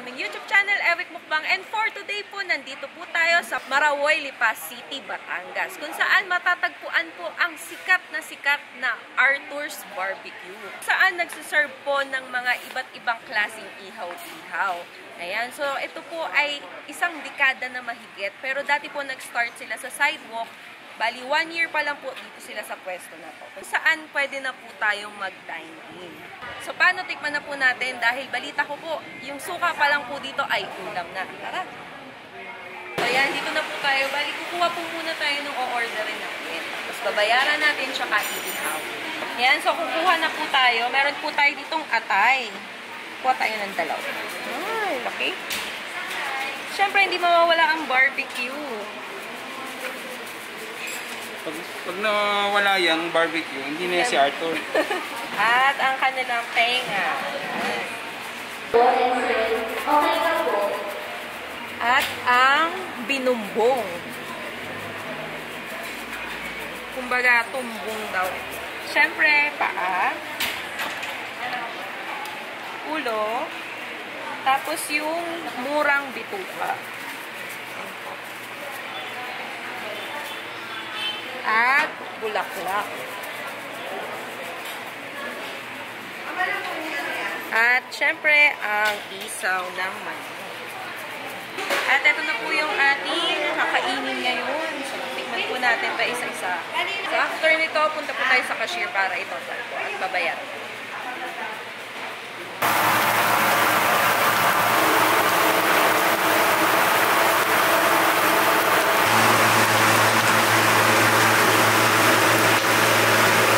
aming YouTube channel, Ewic Mukbang. And for today po, nandito po tayo sa Marawoy, Lipa City, Batangas, kung saan matatagpuan po ang sikat na Arthur's Barbecue. Saan nagsiserve po ng mga iba't ibang klaseng ihaw-ihaw. Ayan, so ito po ay isang dekada na mahigit. Pero dati po nag-start sila sa sidewalk. Bali, 1 year pa lang po dito sila sa pwesto na to. Kung saan pwede na po tayong mag-dine in. So, paano tikman na po natin? Dahil balita ko po, yung suka pa lang po dito ay ulam na. Tara! So, yan, dito na po tayo. Bali, kukuha po muna tayo ng o-orderin natin. Tapos, babayaran natin tsaka iihaw. Yan, so kukuha na po tayo. Meron po tayo ditong atay. Kuha tayo ng dalawa. Ay, okay. Siyempre, hindi mawawala ang barbecue. Pag nawawala yung barbecue, hindi na si Arthur. At ang kanilang tenga. At ang binumbong. Kumbaga, tumbong daw. Siyempre, paa. Ulo. Tapos yung murang bituka. At bulaklak. At syempre, ang isaw ng manok. At ito na po yung ating kakainin ngayon. So, tikman po natin pa isa-isa. So, after nito, punta po tayo sa cashier para itotal po at babayaran.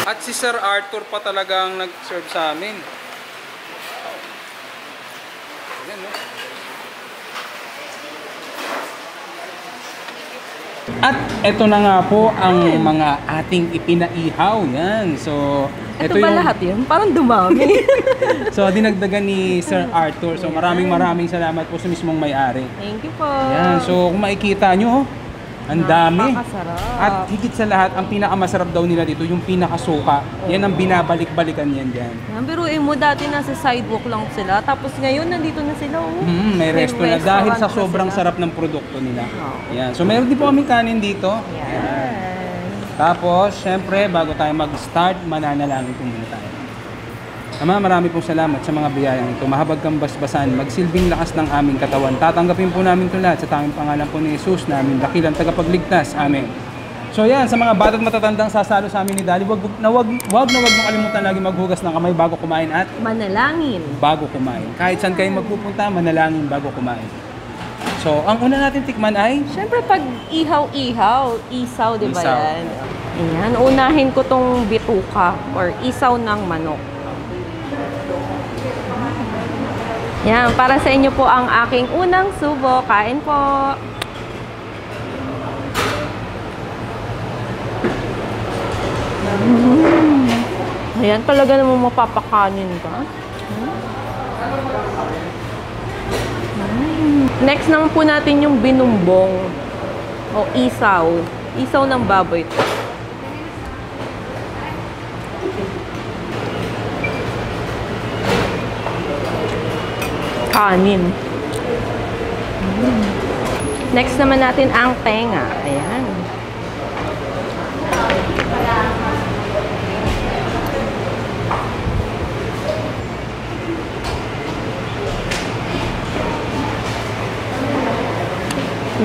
At si Sir Arthur pa talagang nag-serve sa amin. Ayan, no? At ito na nga po ang mga ating ipinaihaw. Yan. So, ito ba yung lahat yun? Parang dumami. So, dinagdagan ni Sir Arthur. So, maraming salamat po sa mismong may-ari. Thank you po. Yan. So, kung makikita nyo, ang dami. Napakasarap. At higit sa lahat, ang pinakamasarap daw nila dito, yung pinakasuka. Yan ang binabalik-balikan yan dyan. Biruin mo, dati nasa sidewalk lang sila. Tapos ngayon, nandito na sila. May resto na dahil sa sobrang sarap ng produkto nila. Yan. So, meron din po kaming kanin dito. Yan. Tapos, syempre, bago tayo mag-start, mananalangin po muna tayo. Ama, marami pong salamat sa mga biyayang ito. Mahabag kang basbasan, magsilbing lakas ng aming katawan. Tatanggapin po namin ito lahat sa tanging pangalan po ni Jesus namin, dakilang tagapagligtas. Amen. So yan, sa mga bata't matatandang sasalo sa amin ni Dali, wag mo kalimutan lagi maghugas ng kamay bago kumain at manalangin bago kumain. Kahit saan kayo magpupunta, manalangin bago kumain. So, ang una natin tikman ay? Siyempre, pag ihaw-ihaw, isaw, di ba Isaw. yan? Ayan, unahin ko tong bituka or isaw ng manok. Yan, para sa inyo po ang aking unang subo. Kain po! Ayan, talaga naman mapapakanin ka. Next naman po natin yung binumbong o isaw. Isaw ng baboy ito. Kanin. Next naman natin ang tenga. Ayan.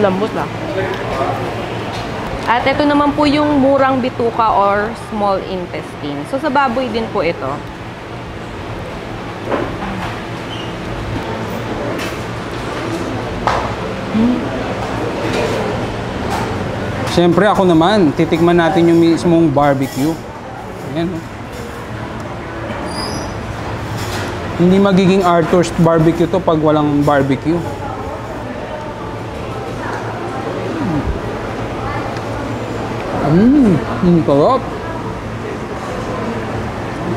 Lambot lang. At ito naman po yung murang bituka or small intestine. So sa baboy din po ito. Siyempre ako naman, titikman natin yung mismong barbecue. Ayan. Hindi magiging Arthur's barbecue to pag walang barbecue. Sarap.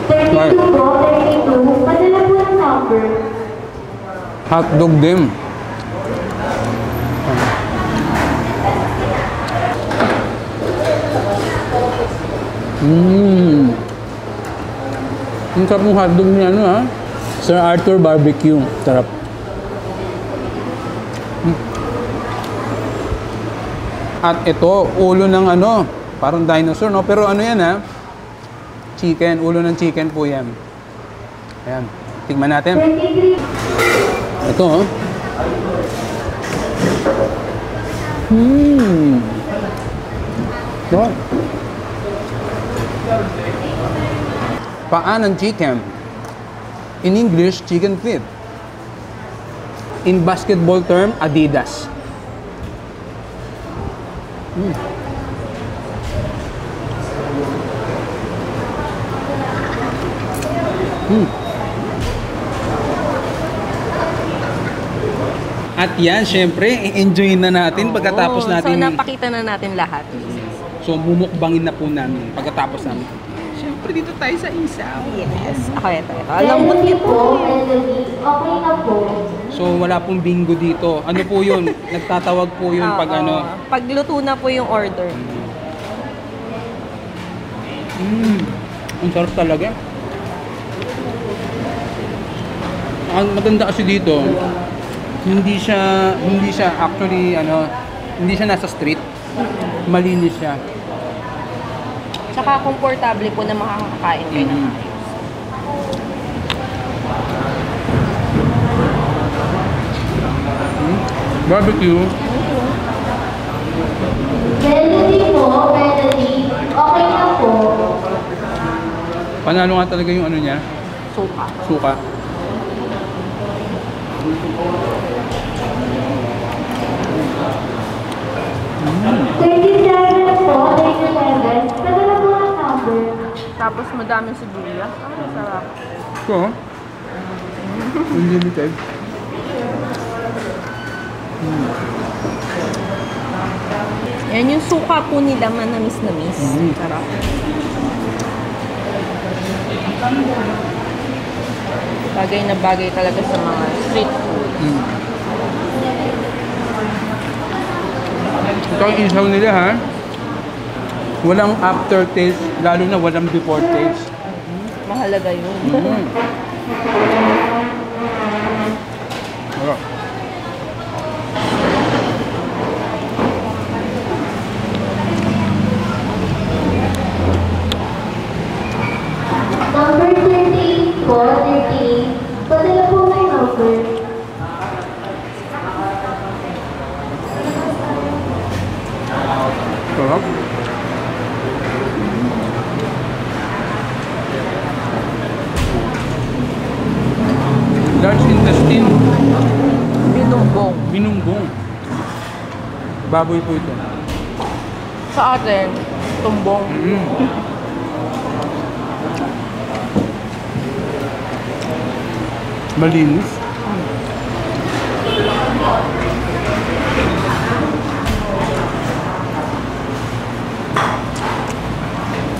32 po, 32. Padala po ang number. Hotdog din. Ang sarap ng hotdog niya, ano ha? Sir Arthur Barbecue. Sarap. At ito, ulo ng ano, parang dinosaur, no? Pero ano yan, ha? Chicken, ulo ng chicken po yan. Ayan, tingnan natin. 33. Ito, oh. Ito. Paa ng chicken. In English, chicken feet. In basketball term, Adidas. At yan, syempre, i-enjoy na natin pagkatapos Oo, natin. So, napakita na natin lahat. So, mumukbangin na po namin pagkatapos namin. Syempre, dito tayo sa isaw. Yes. Ako, ito. Lambot Melody nito. po, Melody. Okay na po. So, wala pong bingo dito. Ano po yun? Nagtatawag po yun pag Oo. ano. Pagluto na po yung order. Ang sarap talaga. Ang maganda kasi dito, hindi siya actually hindi siya nasa street. Malinis siya. Tsaka komportable po na makakakain kayo ng ayos. Barbecue. Melody po, Melody. Okay na po. Panalo nga talaga yung ano niya, Suka. suka. $37 po, $37. Padala po ang number. Tapos madaming sibuyas. Sarap. So, unlimited. Yan yung suka po nila, manamis-namis. Sarap. Bagay na bagay talaga sa mga street food. Ito ang isaw nila, ha? Walang aftertaste, lalo na walang before taste. Mahalaga yun. Sarap. Number 38 po, 38. Padala po ang number. Sarap. Large intestine. Binumbong. Binumbong. Baboy po ito. Sa atin, tumbong. Malinis.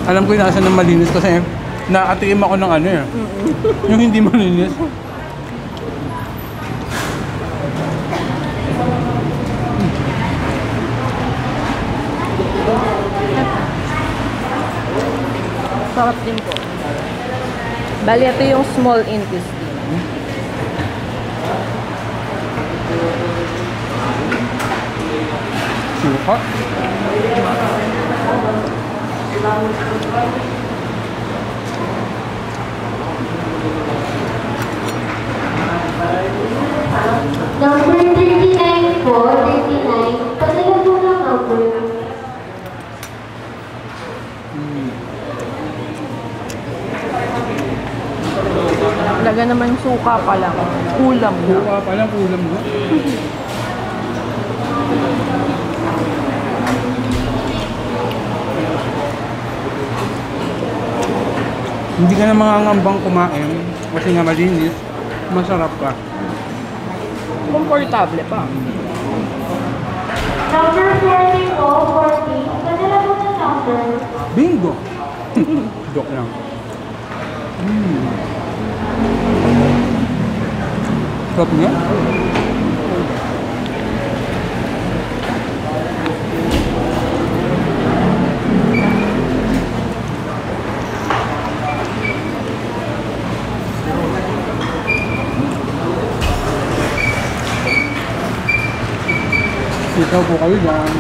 Alam ko yung nasa ng malinis kasi nakatikim ako ng ano eh. Yung hindi malinis. Sarap din po. Bali, ito yung small intestine. Suka. Number 39 po, 39. Padala po ang number. Talaga naman suka pa lang. Ulam na. Suka pala, ulam mo. Hindi ka na mangangambang kumain kasi nga malinis, masarap ka. Komportable pa. Number 40 po, 40. Padala po ang number. Bingo! Joke lang. Sarap niya. Sitaw po kayo dyan.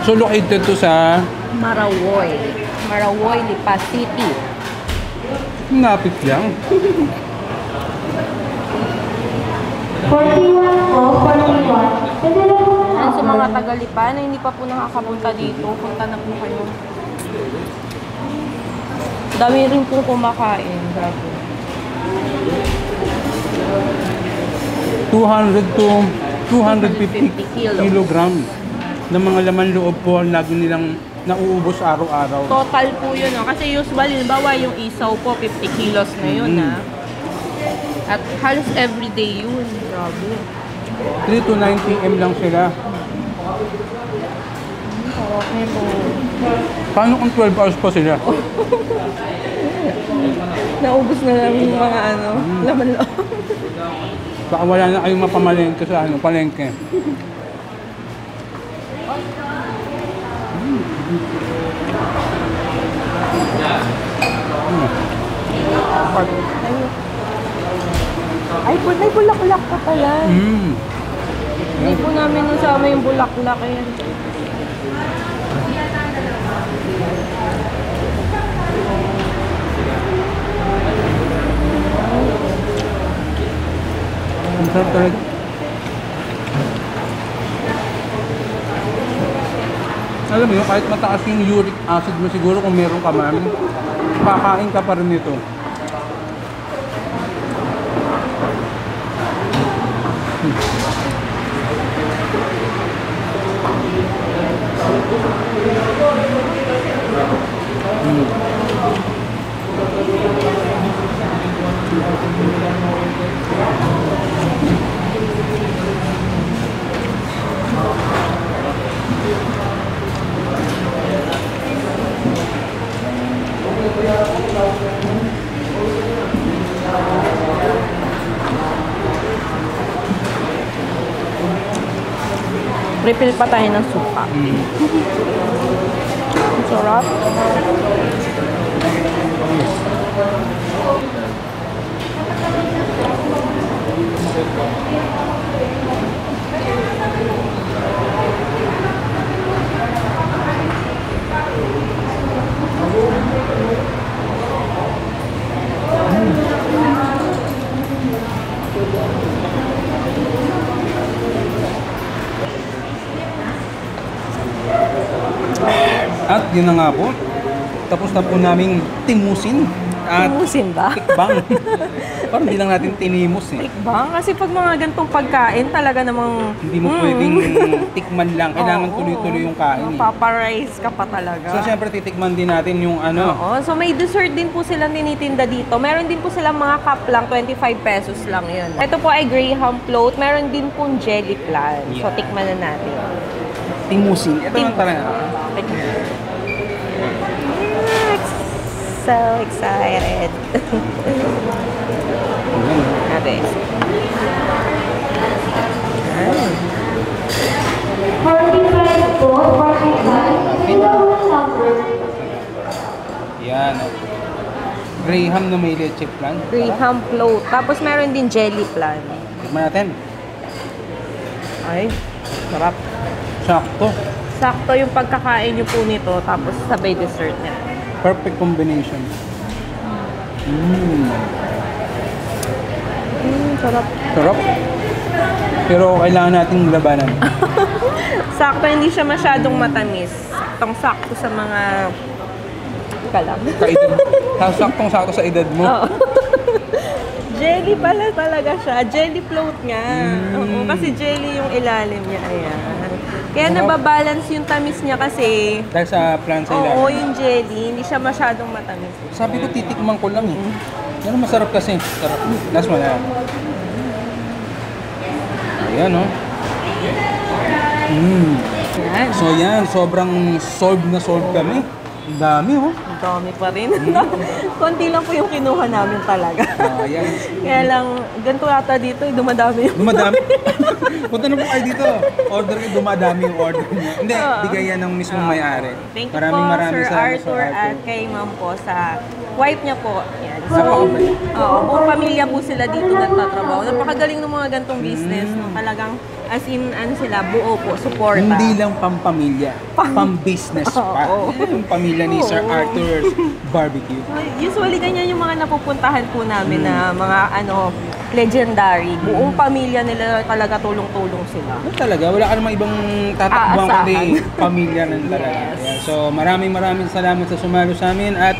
So located to sa Marawoy, Lipas City. napit lang. 41 po, 41. Pwede lang po ng Yan, sa mga number. taga-Lipa na hindi pa po nakakapunta dito, punta na po kayo. Dami rin po kumakain. Grabe. 200 to 250 kilos. kilogram ng mga laman loob po ang lagi nilang nauubos araw-araw. Total po yun, no? Kasi usually, bawa yung isaw po, 50 kilos na yun, ha? At halos everyday yun. Grabe. 3 to 9 PM lang sila. Sarap nito. Paano kung 12 hours pa sila? Naubos na namin yung mga laman loob. Baka wala na kayong mapamalengke sa palengke. Ay, may bulaklak pa pala. Mm. Hindi po namin nasama yung bulaklak. Ayan. Ang sarap talaga. Alam mo yun, kahit mataas yung uric acid mo siguro kung meron ka man, kakain ka pa rin nito. Refill pa tayo ng suka. Ang sarap. At yun na nga po, tapos na po naming timusin at Timusin ba? tikbang. Parang hindi lang natin tinimos eh. Tikbang? Kasi pag mga gantong pagkain, talaga namang... Hindi mo pwedeng tikman lang, kailangan tuloy-tuloy yung kain eh. Paparize ka pa talaga. So syempre titikman din natin yung ano. Oo. So may dessert din po silang tinitinda dito. Meron din po silang mga cup lang, 25 pesos lang yun. Ito po ay Graham float. Meron din pong jelly flan. So Yeah. tikman na natin. Timusin. Ito lang talaga. So excited. Nabe. 45 po, 45. Pwede lang po ng number. Yan. Graham na may leche flan. Graham float. Tapos meron din jelly flan. Tikman natin. Ay, sarap. Sakto. Sakto yung pagkakain nyo po nito. Tapos sabay dessert niya. Perfect combination. Sarap. Sarap. Pero kailangan nating labanan. Sakto, hindi siya masyadong matamis. Saktong-sakto sa mga... Kalam. Saktong-sakto sa edad mo. Oo. Jelly pala talaga siya. Jelly float nga. Oo, kasi jelly yung ilalim niya. Ayan. Kaya nababalance yung tamis niya kasi... Dahil sa plant sa ilalim. Oo, yung jelly. Hindi siya masyadong matamis. Sabi ko titikman ko lang eh. Yan ang masarap kasi. Sarap. Last one na. Ayan oh. Yan. So yan, sobrang solved na solved kami. Ang dami oh. Ang dami pa rin. Konti lang po yung kinuha namin talaga. Ayan. Kaya lang, ganito yata dito, dumadami yung... Dumadami. Punta na po kayo dito. Order kayo, dumadami yung order niyo. Hindi, bigay yan ng mismong may-ari. Thank you po, Sir salamat, Arthur, at kay Ma'am po sa wife niya po. Yan. So, Napakabait. buong pamilya po sila dito nagtatrabaho. Napakagaling ng mga gantong business. No? Talagang, as in, ano sila, buo po, suporta. Hindi lang pampamilya, pang-business pa. Oo. Yung pamilya ni Sir Oo. Arthur's Barbecue. Usually, ganyan yung mga napupuntahan po namin na mga, legendary. Buong pamilya nila talaga tulong-tulong sila. Ano talaga, wala ka namang ibang tatakbuhan Aasahan. kundi pamilya ng talaga. Yes. Yeah. So maraming salamat sa sumalo sa amin at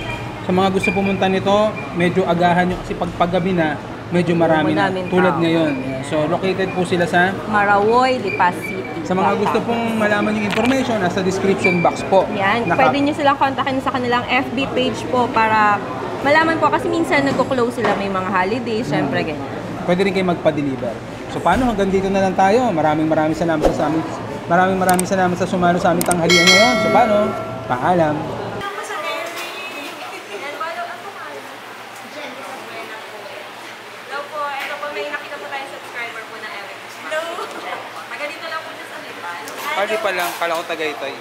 sa mga gusto pumunta nito, medyo agahan nyo kasi paggabi na, medyo marami na. Madaming Tulad tao. ngayon. Yeah. So located po sila sa Marawoy, Lipas City. sa mga gusto pong malaman yung information, nasa description box po. Yan, pwede nyo silang kontakin sa kanilang FB page po para malaman po kasi minsan nagko-close sila may mga holidays, syempre ganyan. Pwede rin kayo magpa-deliver. So paano, hanggang dito na lang tayo. Maraming salamat sa amin. Maraming salamat sa sumalo sa aming tanghalian ngayon. So paano? Paalam. Hello po, ito po may nakita po tayong subscriber po na Eric. Hello! Taga dito lang po siya sa Lipan. Party pa lang, kala ko Tagaytay.